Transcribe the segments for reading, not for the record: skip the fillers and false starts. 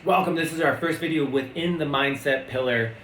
Welcome. This is our first video within the Mindset Pillar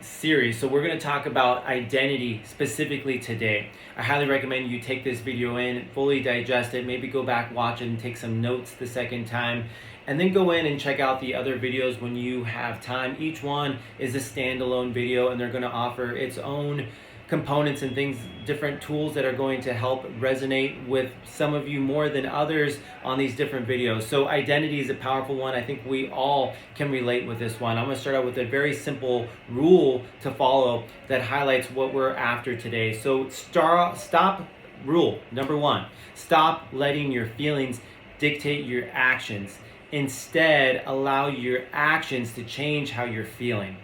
series. So we're going to talk about identity specifically today. I highly recommend you take this video in, fully digest it, maybe go back, watch it, and take some notes the second time. And then go in and check out the other videos when you have time. Each one is a standalone video and they're going to offer its own components and things, different tools that are going to help resonate with some of you more than others on these different videos. So identity is a powerful one. I think we all can relate with this one. I'm going to start out with a very simple rule to follow that highlights what we're after today. So stop rule number one, stop letting your feelings dictate your actions. Instead, allow your actions to change how you're feeling.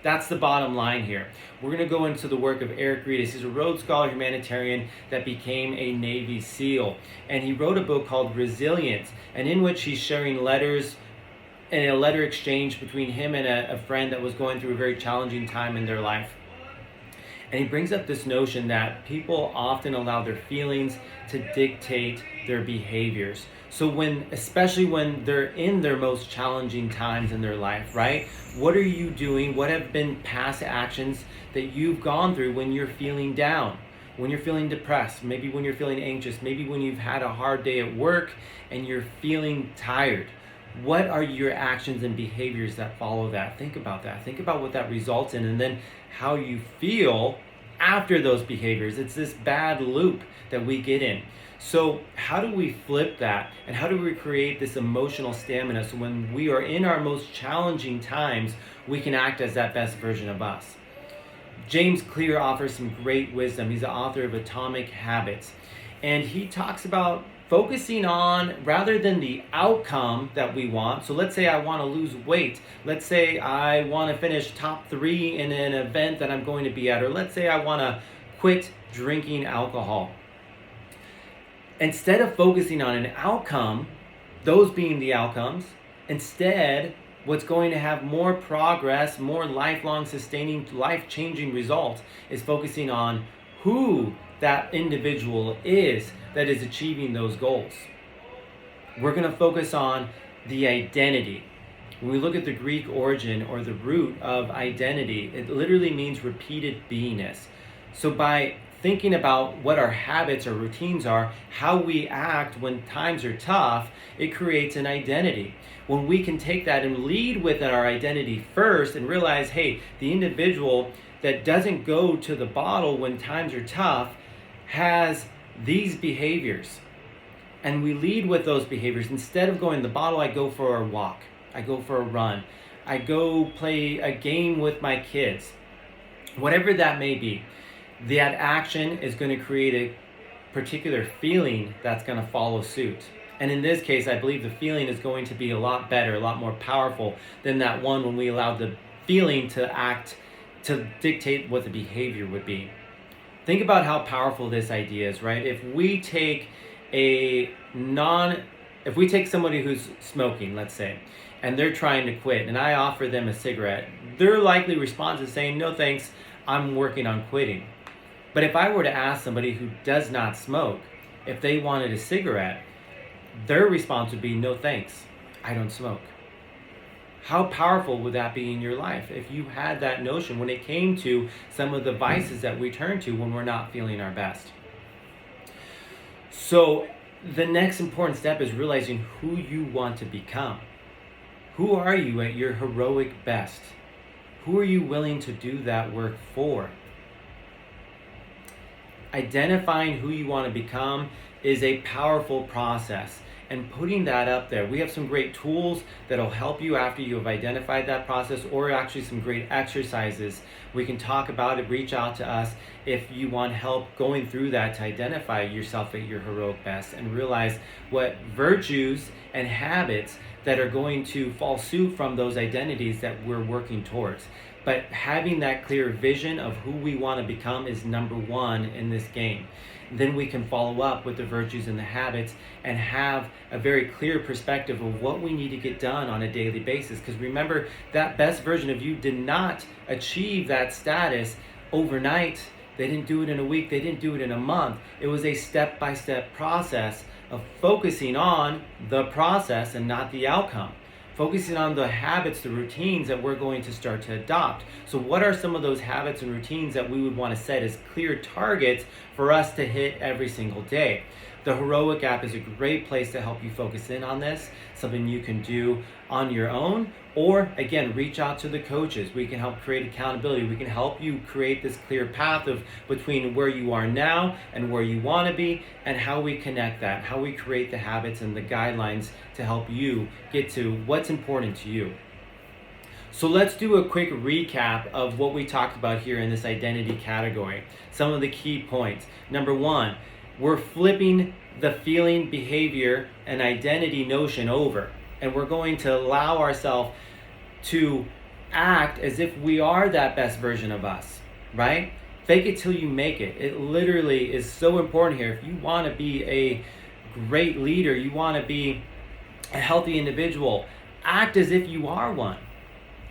That's the bottom line here. We're going to go into the work of Eric Ritas. He's a Rhodes Scholar humanitarian that became a Navy SEAL. And he wrote a book called Resilience, and in which he's sharing letters and a letter exchange between him and a friend that was going through a very challenging time in their life. And he brings up this notion that people often allow their feelings to dictate their behaviors. So especially when they're in their most challenging times in their life, right? What are you doing? What have been past actions that you've gone through when you're feeling down, when you're feeling depressed, maybe when you're feeling anxious, maybe when you've had a hard day at work and you're feeling tired? What are your actions and behaviors that follow that? Think about that. Think about what that results in, and then how you feel after those behaviors. It's this bad loop that we get in. So how do we flip that? And how do we create this emotional stamina so when we are in our most challenging times, we can act as that best version of us? James Clear offers some great wisdom. He's the author of Atomic Habits. And he talks about focusing on, rather than the outcome that we want. So let's say I want to lose weight. Let's say I want to finish top 3 in an event that I'm going to be at. Or let's say I want to quit drinking alcohol. Instead of focusing on an outcome, those being the outcomes, instead, what's going to have more progress, more lifelong sustaining, life-changing results is focusing on who that individual is that is achieving those goals. We're going to focus on the identity. When we look at the Greek origin or the root of identity, it literally means repeated beingness. So by thinking about what our habits or routines are, how we act when times are tough, it creates an identity. When we can take that and lead with our identity first and realize, hey, the individual that doesn't go to the bottle when times are tough has these behaviors. And we lead with those behaviors. Instead of going to the bottle, I go for a walk. I go for a run. I go play a game with my kids. Whatever that may be, that action is going to create a particular feeling that's going to follow suit. And in this case, I believe the feeling is going to be a lot better, a lot more powerful than that one when we allowed the feeling to act, to dictate what the behavior would be. Think about how powerful this idea is, right? If we take somebody who's smoking, let's say, and they're trying to quit, and I offer them a cigarette, their likely response is saying, no thanks, I'm working on quitting. But if I were to ask somebody who does not smoke if they wanted a cigarette, their response would be, no thanks, I don't smoke. How powerful would that be in your life if you had that notion when it came to some of the vices that we turn to when we're not feeling our best? So the next important step is realizing who you want to become. Who are you at your heroic best? Who are you willing to do that work for? Identifying who you want to become is a powerful process, and putting that up there. We have some great tools that'll help you after you have identified that process, or actually some great exercises. We can talk about it, reach out to us if you want help going through that to identify yourself at your heroic best and realize what virtues and habits that are going to fall suit from those identities that we're working towards. But having that clear vision of who we want to become is number one in this game. Then we can follow up with the virtues and the habits and have a very clear perspective of what we need to get done on a daily basis. Because remember, that best version of you did not achieve that status overnight. They didn't do it in a week. They didn't do it in a month. It was a step-by-step process of focusing on the process and not the outcome. focusing on the habits, the routines that we're going to start to adopt. So what are some of those habits and routines that we would want to set as clear targets for us to hit every single day? The Heroic app is a great place to help you focus in on this, something you can do on your own, or again, reach out to the coaches. We can help create accountability. We can help you create this clear path of between where you are now and where you want to be, and how we connect that, how we create the habits and the guidelines to help you get to what's important to you. So let's do a quick recap of what we talked about here in this identity category. Some of the key points. Number one, we're flipping the feeling, behavior, and identity notion over. And we're going to allow ourselves to act as if we are that best version of us, right? Fake it till you make it. It literally is so important here. If you want to be a great leader, you want to be a healthy individual, act as if you are one.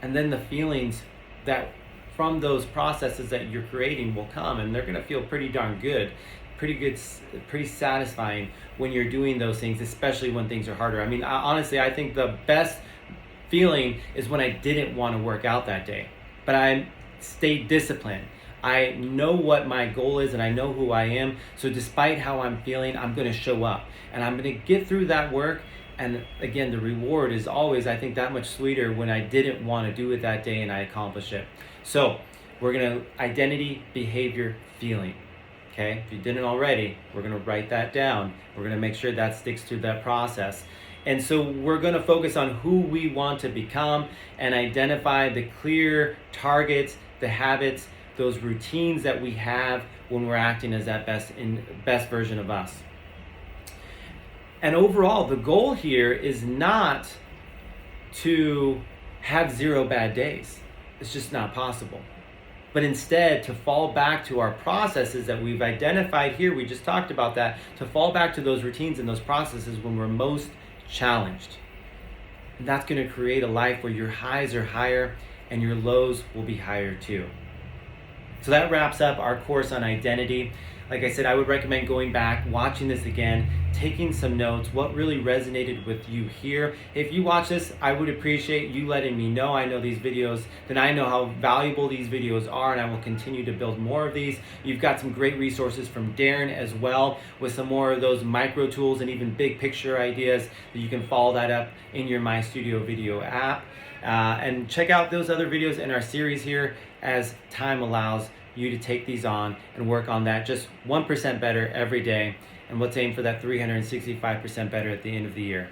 And then the feelings that from those processes that you're creating will come, and they're going to feel pretty darn good. Pretty satisfying when you're doing those things, especially when things are harder. I mean, honestly, I think the best feeling is when I didn't want to work out that day, but I stayed disciplined. I know what my goal is and I know who I am. So despite how I'm feeling, I'm going to show up and I'm going to get through that work. And again, the reward is always, I think, that much sweeter when I didn't want to do it that day and I accomplish it. So we're going to identity, behavior, feeling. Okay, if you didn't already, we're going to write that down. We're going to make sure that sticks to that process. And so we're going to focus on who we want to become and identify the clear targets, the habits, those routines that we have when we're acting as that best version of us. And overall, the goal here is not to have 0 bad days. It's just not possible. But instead to fall back to our processes that we've identified here, we just talked about that, to fall back to those routines and those processes when we're most challenged. And that's going to create a life where your highs are higher and your lows will be higher too. So that wraps up our course on identity. Like I said, I would recommend going back, watching this again, taking some notes, what really resonated with you here. If you watch this, I would appreciate you letting me know. I know these videos, then I know how valuable these videos are, and I will continue to build more of these. You've got some great resources from Darren as well, with some more of those micro tools and even big picture ideas that you can follow that up in your My Studio Video app. And check out those other videos in our series here as time allows you to take these on and work on that just 1% better every day. And let's aim for that 365% better at the end of the year.